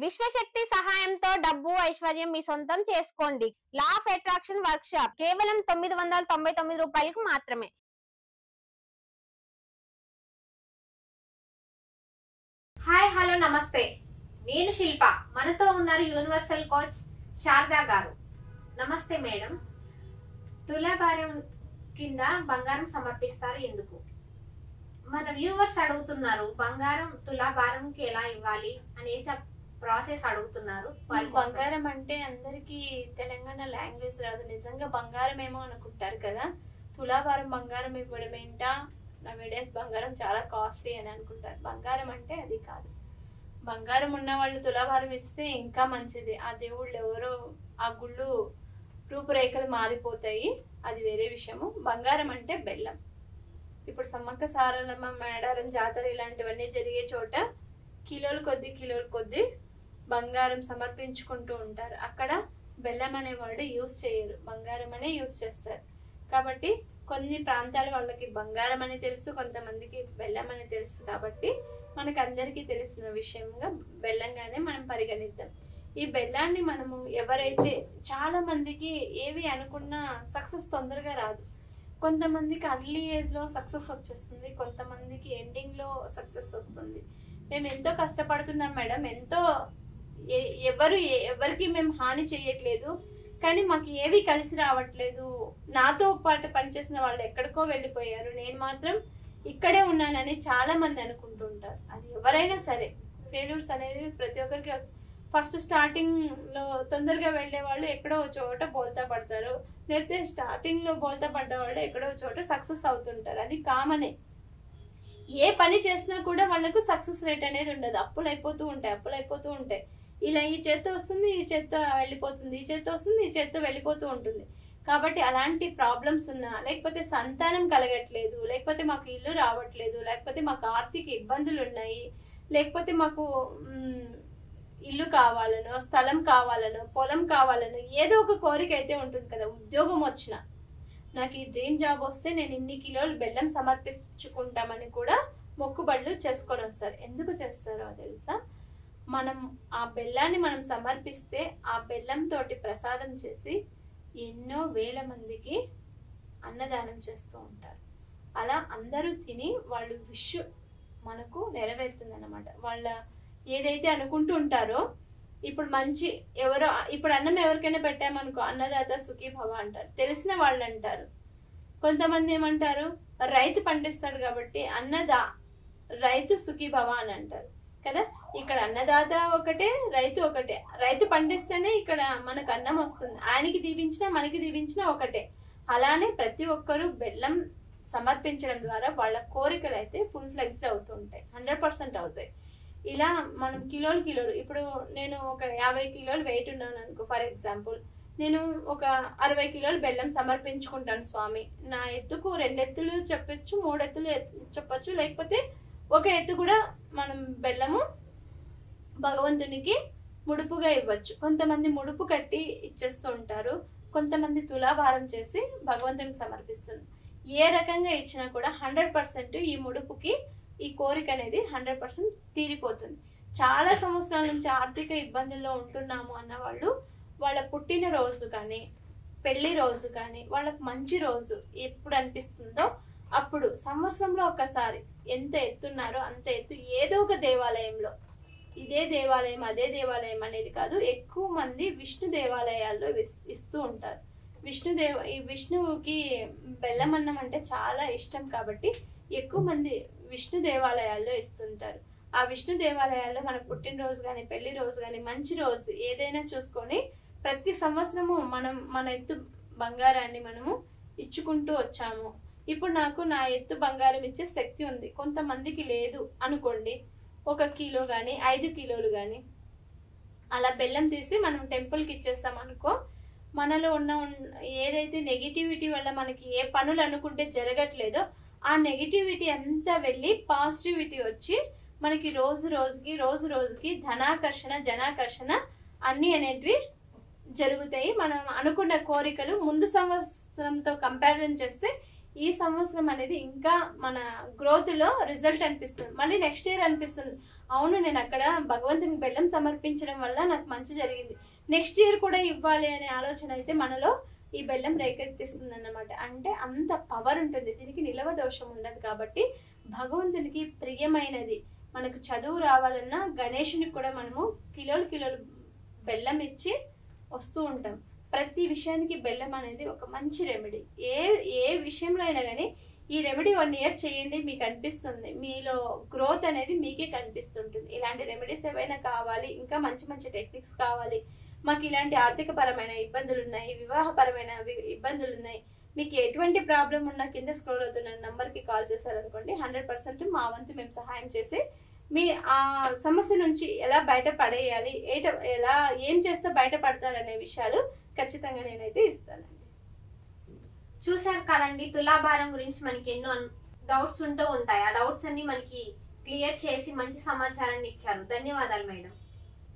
విశ్వశక్తి సహాయంతో డబ్బు ఐశ్వర్యం మీ సొంతం చేసుకోండి. Law of attraction work shop కేవలం 999 రూపాయలకు మాత్రమే. హాయ్ హలో నమస్తే, నేను శిల్ప. మనతో ఉన్నారు యూనివర్సల్ కోచ్ శారదా గారు. నమస్తే మేడం. తులాభారం కింద బంగారం సమర్పిస్తారు ఎందుకు? మన వ్యూవర్స్ అడుగుతున్నారు, బంగారం తులాభారంకి ఎలా ఇవ్వాలి అనేసి ప్రాసెస్ అడుగుతున్నారు. బంగారం అంటే అందరికి తెలంగాణ లాంగ్వేజ్ రాదు. నిజంగా బంగారం ఏమో అనుకుంటారు కదా, తులాభారం బంగారం ఇవ్వడం ఏంటా, నవేడేస్ బంగారం చాలా కాస్ట్లీ అని అనుకుంటారు. బంగారం అంటే అది కాదు. బంగారం ఉన్న వాళ్ళు తులాభారం ఇస్తే ఇంకా మంచిది. ఆ దేవుళ్ళు ఎవరో ఆ గుళ్ళు రూపురేఖలు మారిపోతాయి, అది వేరే విషయము. బంగారం అంటే బెల్లం. ఇప్పుడు సమ్మక్క సారలమ్మ మేడారం జాతర ఇలాంటివన్నీ జరిగే చోట కిలోలు కొద్ది బంగారం సమర్పించుకుంటూ ఉంటారు. అక్కడ బెల్లం అనే వర్డ్ యూజ్ చేయరు, బంగారం అనే యూజ్ చేస్తారు. కాబట్టి కొన్ని ప్రాంతాల వాళ్ళకి బంగారం అని తెలుసు, కొంతమందికి బెల్లం అని తెలుసు. కాబట్టి మనకు అందరికీ తెలిసిన విషయంగా బెల్లంగానే మనం పరిగణిద్దాం. ఈ బెల్లాన్ని మనము ఎవరైతే చాలా మందికి ఏవి అనుకున్నా సక్సెస్ తొందరగా రాదు. కొంతమందికి అర్లీ ఏజ్లో సక్సెస్ వచ్చేస్తుంది, కొంతమందికి ఎండింగ్లో సక్సెస్ వస్తుంది. మేము ఎంతో కష్టపడుతున్నాం మేడం, ఎంతో ఎవరికి మేము హాని చేయట్లేదు, కానీ మాకు ఏవి కలిసి రావట్లేదు. నాతో పాటు పనిచేసిన వాళ్ళు ఎక్కడికో వెళ్ళిపోయారు, నేను మాత్రం ఇక్కడే ఉన్నానని చాలా మంది అనుకుంటుంటారు. అది ఎవరైనా సరే, ఫెయిల్యూర్స్ అనేది ప్రతి ఒక్కరికి ఫస్ట్ స్టార్టింగ్లో తొందరగా వెళ్ళే వాళ్ళు ఎక్కడో చోట బోల్తా పడతారు, లేకపోతే స్టార్టింగ్లో బోల్తా పడ్డ వాళ్ళు ఎక్కడో చోట సక్సెస్ అవుతుంటారు. అది కామనే. ఏ పని చేసినా కూడా వాళ్ళకు సక్సెస్ రేట్ అనేది ఉండదు. అప్పులు అయిపోతూ ఉంటాయి. ఇలా ఈ చేత్తో వస్తుంది, ఈ చేత్తో వెళ్ళిపోతుంది, ఈ చేత్తో వస్తుంది, ఈ చేత్తో వెళ్ళిపోతూ ఉంటుంది. కాబట్టి అలాంటి ప్రాబ్లమ్స్ ఉన్నా, లేకపోతే సంతానం కలగట్లేదు, లేకపోతే మాకు ఇల్లు రావట్లేదు, లేకపోతే మాకు ఆర్థిక ఇబ్బందులు ఉన్నాయి, లేకపోతే మాకు ఇల్లు కావాలనో, స్థలం కావాలనో, పొలం కావాలనో ఏదో ఒక కోరిక అయితే ఉంటుంది కదా. ఉద్యోగం వచ్చినా, నాకు ఈ డ్రీమ్ జాబ్ వస్తే నేను ఇన్ని కిలోలు బెల్లం సమర్పించుకుంటామని కూడా మొక్కుబడులు చేసుకొని వస్తారు. ఎందుకు చేస్తారో తెలుసా? మనం ఆ బెల్లాన్ని మనం సమర్పిస్తే ఆ బెల్లంతో ప్రసాదం చేసి ఎన్నో వేల మందికి అన్నదానం చేస్తూ ఉంటారు. అలా అందరూ తిని వాళ్ళు విష్ మనకు నెరవేరుతుంది అన్నమాట. వాళ్ళ ఏదైతే అనుకుంటూ ఉంటారో, ఇప్పుడు మంచి ఎవరో ఇప్పుడు అన్నం ఎవరికైనా పెట్టామనుకో, అన్నదాత సుఖీ భవ అంటారు, తెలిసిన వాళ్ళు అంటారు. కొంతమంది ఏమంటారు, రైతు పండిస్తాడు కాబట్టి రైతు సుఖీ భవ అని అంటారు కదా. ఇక్కడ అన్నదాత ఒకటే, రైతు ఒకటే. రైతు పండిస్తేనే ఇక్కడ మనకు అన్నం వస్తుంది. ఆయనకి దీవించినా మనకి దీవించినా ఒకటే. అలానే ప్రతి ఒక్కరూ బెల్లం సమర్పించడం ద్వారా వాళ్ళ కోరికలు అయితే ఫుల్ ఫ్లెక్స్డ్ అవుతూ ఉంటాయి, 100% అవుతాయి. ఇలా మనం కిలోలు ఇప్పుడు నేను ఒక 50 కిలోలు వెయిట్ ఉన్నాను అనుకో, ఫర్ ఎగ్జాంపుల్, నేను ఒక 60 కిలోలు బెల్లం సమర్పించుకుంటాను స్వామి. నా ఎత్తుకు 2 ఎత్తులు చెప్పచ్చు, 3 ఎత్తులు చెప్పచ్చు, లేకపోతే ఒక ఎత్తు కూడా మనం బెల్లము భగవంతునికి ముడుపుగా ఇవ్వచ్చు. కొంతమంది ముడుపు కట్టి ఇచ్చేస్తూ ఉంటారు, కొంతమంది తులాభారం చేసి భగవంతునికి సమర్పిస్తున్నారు. ఏ రకంగా ఇచ్చినా కూడా 100% ఈ ముడుపుకి ఈ కోరిక అనేది 100% తీరిపోతుంది. చాలా సంవత్సరాల నుంచి ఆర్థిక ఇబ్బందుల్లో ఉంటున్నాము అన్న వాళ్ళు వాళ్ళ పుట్టిన రోజు కానీ, పెళ్లి రోజు కానీ, వాళ్ళకు మంచి రోజు ఎప్పుడు అనిపిస్తుందో అప్పుడు సంవత్సరంలో ఒకసారి ఎంత ఎత్తున్నారో అంత ఎత్తు ఏదో ఒక దేవాలయంలో, ఇదే దేవాలయం అదే దేవాలయం అనేది కాదు, ఎక్కువ మంది విష్ణు దేవాలయాల్లో ఇస్తూ ఉంటారు. ఈ విష్ణువుకి బెల్లమన్నం అంటే చాలా ఇష్టం కాబట్టి ఎక్కువ మంది విష్ణు దేవాలయాల్లో ఇస్తుంటారు. ఆ విష్ణు దేవాలయాల్లో మన పుట్టినరోజు కానీ, పెళ్లి రోజు కానీ, మంచి రోజు ఏదైనా చూసుకొని ప్రతి సంవత్సరము మన ఎత్తు బంగారాన్ని మనము ఇచ్చుకుంటూ వచ్చాము. ఇప్పుడు నాకు నా ఎత్తు బంగారం ఇచ్చే శక్తి ఉంది, కొంతమందికి లేదు అనుకోండి, 1 కిలో కానీ 5 కిలోలు కానీ అలా బెల్లం తీసి మనం టెంపుల్కి ఇచ్చేస్తాం అనుకో, మనలో ఉన్న ఏదైతే నెగిటివిటీ వల్ల మనకి ఏ పనులు అనుకుంటే జరగట్లేదో ఆ నెగిటివిటీ అంతా వెళ్ళి పాజిటివిటీ వచ్చి మనకి రోజు రోజుకి ధనాకర్షణ జనాకర్షణ అన్నీ అనేటివి జరుగుతాయి. మనం అనుకున్న కోరికలు ముందు సంవత్సరంతో కంపారిజన్ చేస్తే ఈ సంవత్సరం అనేది ఇంకా మన గ్రోత్ లో రిజల్ట్ అనిపిస్తుంది. మళ్ళీ నెక్స్ట్ ఇయర్ అనిపిస్తుంది, అవును నేను అక్కడ భగవంతునికి బెల్లం సమర్పించడం వల్ల నాకు మంచి జరిగింది, నెక్స్ట్ ఇయర్ కూడా ఇవ్వాలి అనే ఆలోచన అయితే మనలో ఈ బెల్లం రేకెత్తిస్తుంది అన్నమాట. అంటే అంత పవర్ ఉంటుంది దీనికి, నిలవ దోషం ఉండదు. కాబట్టి భగవంతునికి ప్రియమైనది, మనకు చదువు రావాలన్నా గణేశునికి కూడా మనము కిలోలు కిలోలు బెల్లం ఇచ్చి వస్తూ ఉంటాం. ప్రతి విషయానికి బెల్లం అనేది ఒక మంచి రెమెడీ. ఏ విషయంలో అయినా కానీ ఈ రెమెడీ 1 ఇయర్ చేయండి, మీకు అనిపిస్తుంది మీలో గ్రోత్ అనేది మీకే కనిపిస్తుంటుంది. ఇలాంటి రెమెడీస్ ఏవైనా కావాలి, ఇంకా మంచి మంచి టెక్నిక్స్ కావాలి, మాకు ఇలాంటి ఆర్థిక పరమైన ఇబ్బందులు ఉన్నాయి, వివాహపరమైన ఇబ్బందులు ఉన్నాయి, మీకు ఎటువంటి ప్రాబ్లం ఉన్నా కింద స్క్రోల్ అవుతున్న నంబర్కి కాల్ చేశారనుకోండి, 100% మా వంతు మేము సహాయం చేసి మీ ఆ సమస్య నుంచి ఎలా బయటపడేయాలి, ఎలా ఏం చేస్తే బయటపడతారనే విషయాలు ఖచ్చితంగా నేనైతే ఇస్తానండి. చూసారు కదండి, తులాభారం గురించి మనకి ఎన్నో డౌట్స్ ఉంటూ ఉంటాయి. ఆ డౌట్స్ అన్ని మనకి క్లియర్ చేసి మంచి సమాచారాన్ని ఇచ్చారు. ధన్యవాదాలు మేడం.